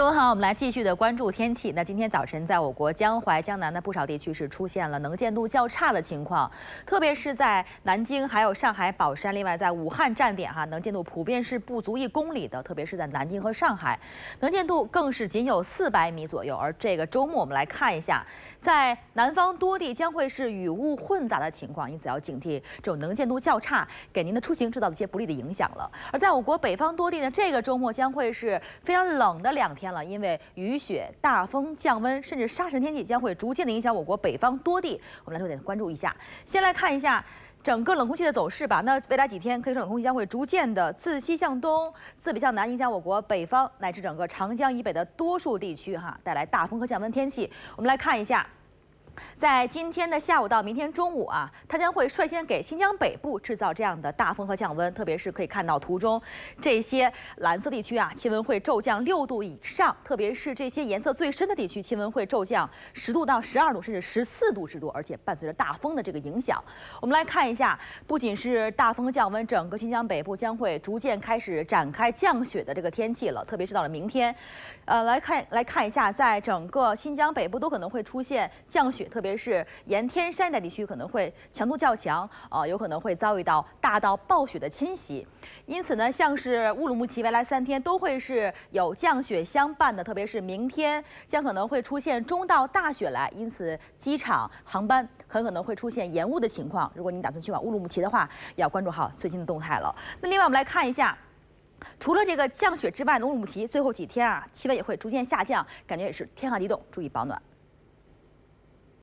中午好，我们来继续的关注天气。那今天早晨，在我国江淮、江南的不少地区是出现了能见度较差的情况，特别是在南京、还有上海、宝山，另外在武汉站点能见度普遍是不足1公里的，特别是在南京和上海，能见度更是仅有400米左右。而这个周末，我们来看一下，在南方多地将会是雨雾混杂的情况，因此要警惕这种能见度较差给您的出行制造一些不利的影响了。而在我国北方多地呢，这个周末将会是非常冷的2天了，因为雨雪、大风、降温，甚至沙尘天气将会逐渐的影响我国北方多地。我们来重点关注一下。先来看一下整个冷空气的走势吧。那未来几天，可以说冷空气将会逐渐的自西向东、自北向南，影响我国北方乃至整个长江以北的多数地区带来大风和降温天气。我们来看一下。在今天的下午到明天中午它将会率先给新疆北部制造这样的大风和降温，特别是可以看到图中这些蓝色地区气温会骤降6度以上，特别是这些颜色最深的地区，气温会骤降10度到12度，甚至14度之多，而且伴随着大风的这个影响。我们来看一下，不仅是大风降温，整个新疆北部将会逐渐开始展开降雪的这个天气了，特别是到了明天，来看一下，在整个新疆北部都可能会出现降雪。特别是沿天山一带地区可能会强度较强，有可能会遭遇到大到暴雪的侵袭。因此呢，像是乌鲁木齐未来3天都会是有降雪相伴的，特别是明天将可能会出现中到大雪来，因此机场航班很可能会出现延误的情况。如果您打算去往乌鲁木齐的话，也要关注好最新的动态了。那另外我们来看一下。除了这个降雪之外，乌鲁木齐最后几天气温也会逐渐下降，感觉也是天寒地冻，注意保暖。